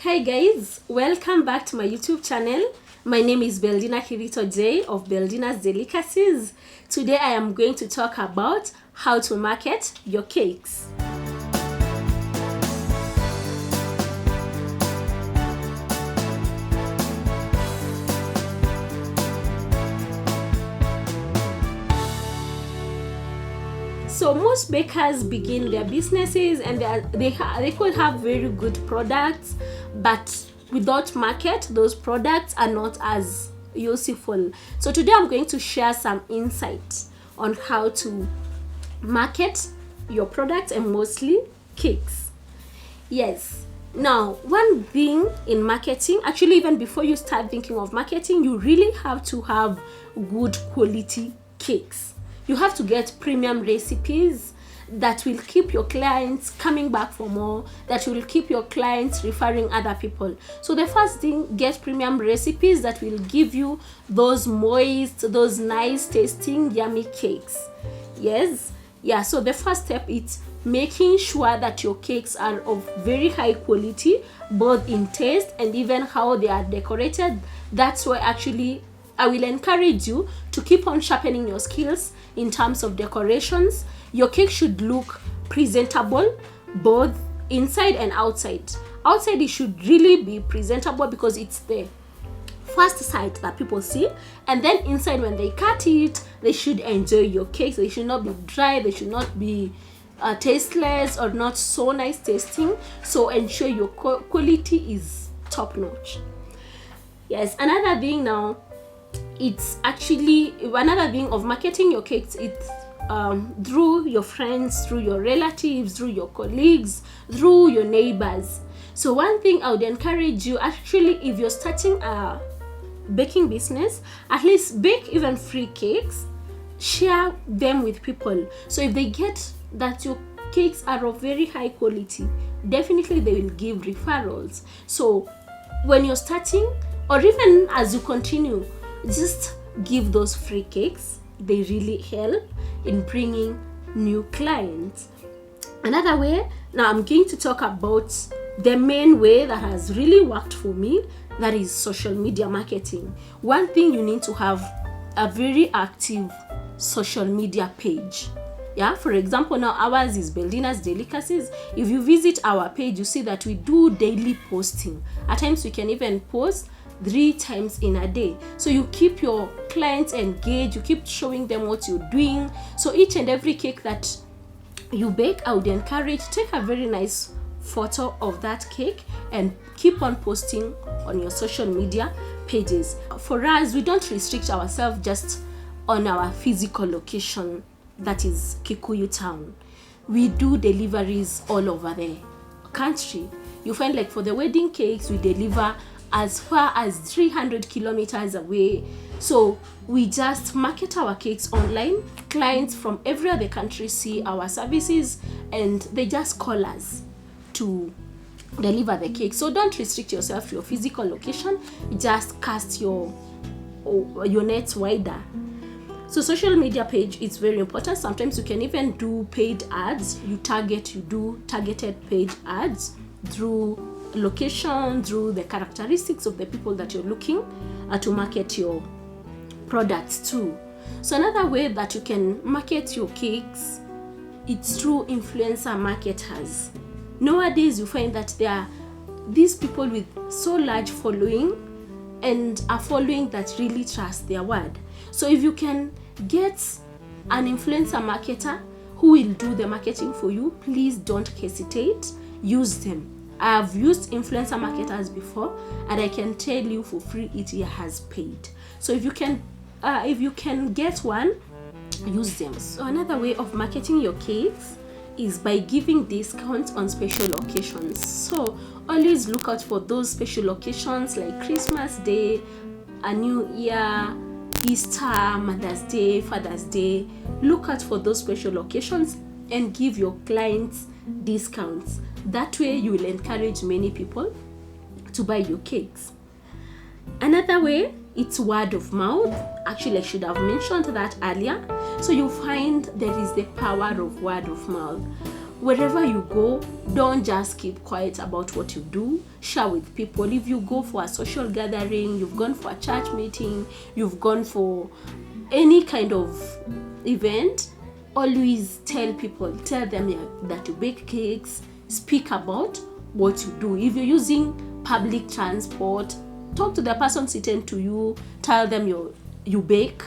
Hi guys, welcome back to my YouTube channel. My name is Beldina Kirito J of Beldina's Delicacies. Today I am going to talk about how to market your cakes. So most bakers begin their businesses and they could have very good products, but without market, those products are not as useful. So today I'm going to share some insights on how to market your products and mostly cakes. Yes. Now, one thing in marketing, actually even before you start thinking of marketing, you really have to have good quality cakes. You have to get premium recipes that will keep your clients coming back for more, that will keep your clients referring other people. So the first thing, get premium recipes that will give you those moist, those nice tasting, yummy cakes. Yes. Yeah, so the first step is making sure that your cakes are of very high quality, both in taste and even how they are decorated. That's why actually I will encourage you to keep on sharpening your skills in terms of decorations. Your cake should look presentable, both inside and outside. Outside, it should really be presentable because it's the first sight that people see, and then inside, when they cut it, they should enjoy your cakes. They should not be dry, they should not be tasteless or not so nice tasting. So ensure your quality is top notch. Yes, another thing now, it's actually another thing of marketing your cakes. It's through your friends, through your relatives, through your colleagues, through your neighbors. So one thing I would encourage you, actually, if you're starting a baking business, at least bake even free cakes, share them with people. So if they get that your cakes are of very high quality, definitely they will give referrals. So when you're starting, or even as you continue, just give those free cakes. They really help in bringing new clients. Another way, now I'm going to talk about the main way that has really worked for me, that is social media marketing. One thing, you need to have a very active social media page. Yeah, for example, now ours is Beldina's Delicacies. If you visit our page, you see that we do daily posting. At times we can even post 3 times in a day. So you keep your clients engaged, you keep showing them what you're doing. So each and every cake that you bake, I would encourage, take a very nice photo of that cake and keep on posting on your social media pages. For us, we don't restrict ourselves just on our physical location, that is Kikuyu town. We do deliveries all over the country. You find, like, for the wedding cakes, we deliver as far as 300 kilometers away. So we just market our cakes online. Clients from every other country see our services and they just call us to deliver the cake. So don't restrict yourself to your physical location, just cast your net wider. So social media page is very important. Sometimes you can even do paid ads. You do targeted paid ads through location, through the characteristics of the people that you're looking to market your products to. So another way that you can market your cakes, it's through influencer marketers. Nowadays you find that there are these people with so large following and a following that really trust their word. So if you can get an influencer marketer who will do the marketing for you, please don't hesitate, use them. I have used influencer marketers before, and I can tell you for free it has paid. So if you can get one, use them. So another way of marketing your cakes is by giving discounts on special occasions. So always look out for those special occasions like Christmas Day, a New Year, Easter, Mother's Day, Father's Day. Look out for those special occasions and give your clients discounts. That way you will encourage many people to buy your cakes. Another way, it's word of mouth. Actually, I should have mentioned that earlier. So you find there is the power of word of mouth. wherever you go, don't just keep quiet about what you do. Share with people. If you go for a social gathering, you've gone for a church meeting, you've gone for any kind of event, always tell them that you bake cakes. Speak about what you do. If you're using public transport, talk to the person sitting to you, tell them you bake.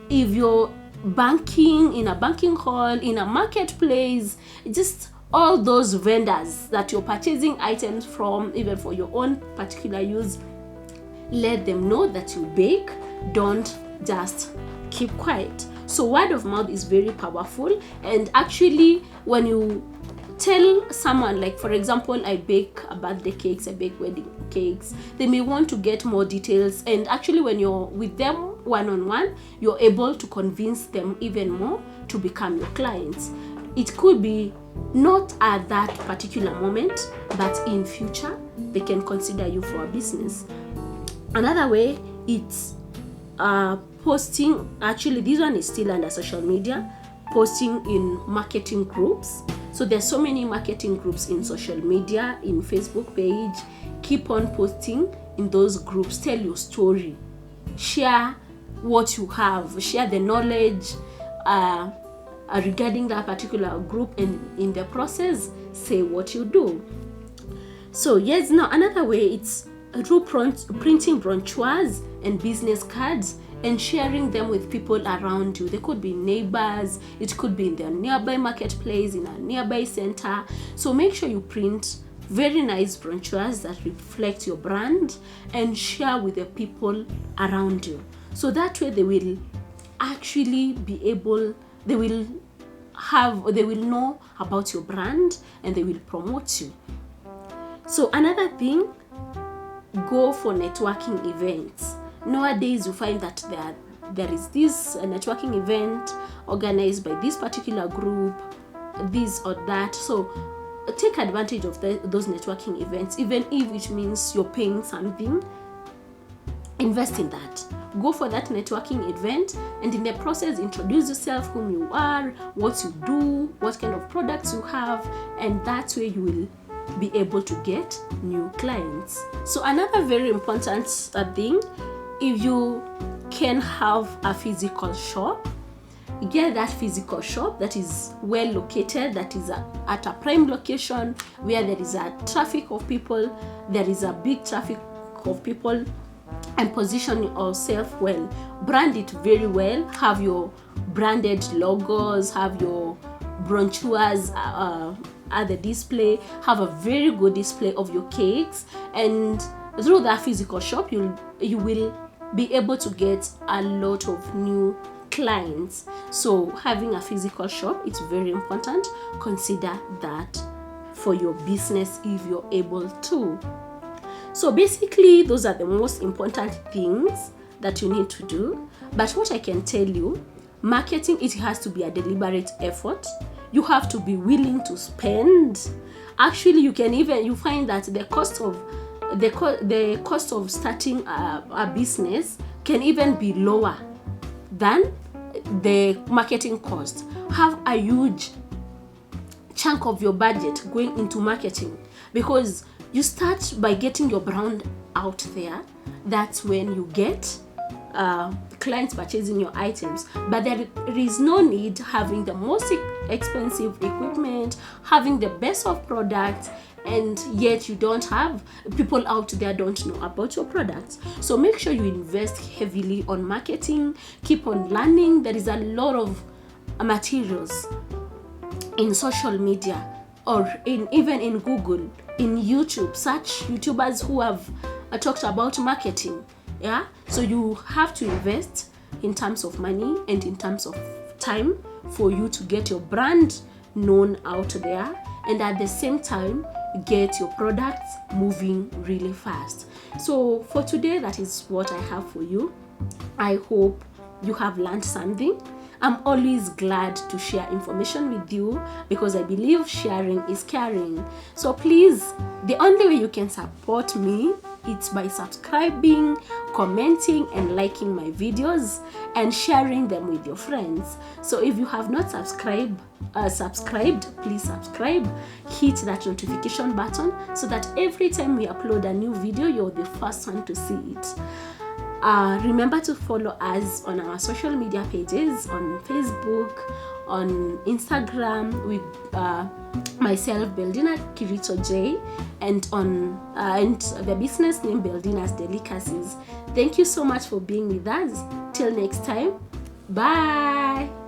If you're banking in a banking hall, in a marketplace, just all those vendors that you're purchasing items from, even for your own particular use, let them know that you bake. Don't just keep quiet. So word of mouth is very powerful, and actually when you tell someone, like for example, I bake birthday cakes, I bake wedding cakes, they may want to get more details, and actually when you're with them one-on-one, you're able to convince them even more to become your clients. It could be not at that particular moment, but in future they can consider you for a business. Another way, it's posting. Actually, this one is still under social media, posting in marketing groups. So there's so many marketing groups in social media, in Facebook page. Keep on posting in those groups. Tell your story. Share what you have. Share the knowledge regarding that particular group, and in the process, say what you do. So yes, now another way, it's through printing brochures and business cards and sharing them with people around you. They could be neighbors, it could be in their nearby marketplace, in a nearby center. So make sure you print very nice brochures that reflect your brand and share with the people around you. So that way they will actually be able, they will know about your brand and they will promote you. So another thing, go for networking events. Nowadays you find that there is this networking event organized by this particular group, this or that. So take advantage of those networking events, even if it means you're paying something. Invest in that. Go for that networking event, and in the process introduce yourself, whom you are, what you do, what kind of products you have, and that way you will be able to get new clients. So another very important thing, if you can have a physical shop, get that physical shop that is well located, that is at a prime location where there is a traffic of people, there is a big traffic of people, and position yourself well. Brand it very well. Have your branded logos, have your brochures at the display, have a very good display of your cakes, and through that physical shop you will be able to get a lot of new clients. So having a physical shop, it's very important. Consider that for your business if you're able to. So basically those are the most important things that you need to do. But what I can tell you, marketing, it has to be a deliberate effort. You have to be willing to spend. Actually, you find that the cost of starting a business can even be lower than the marketing cost. Have a huge chunk of your budget going into marketing, because you start by getting your brand out there. That's when you get clients purchasing your items. But there is no need having the most expensive equipment, having the best of products, and yet you don't have people out there don't know about your products. So make sure you invest heavily on marketing. Keep on learning. There is a lot of materials in social media, or even in Google, in YouTube. Search YouTubers who have talked about marketing. Yeah, so you have to invest in terms of money and in terms of time for you to get your brand known out there, and at the same time get your products moving really fast. So for today, that is what I have for you. I hope you have learned something. I'm always glad to share information with you, because I believe sharing is caring. So please, the only way you can support me It's by subscribing, commenting, and liking my videos and sharing them with your friends. So if you have not subscribed, please subscribe, hit that notification button so that every time we upload a new video, you're the first one to see it. Remember to follow us on our social media pages, on Facebook, on Instagram with myself, Beldina Kirito J, and on and the business name Beldina's Delicacies. Thank you so much for being with us. Till next time, bye.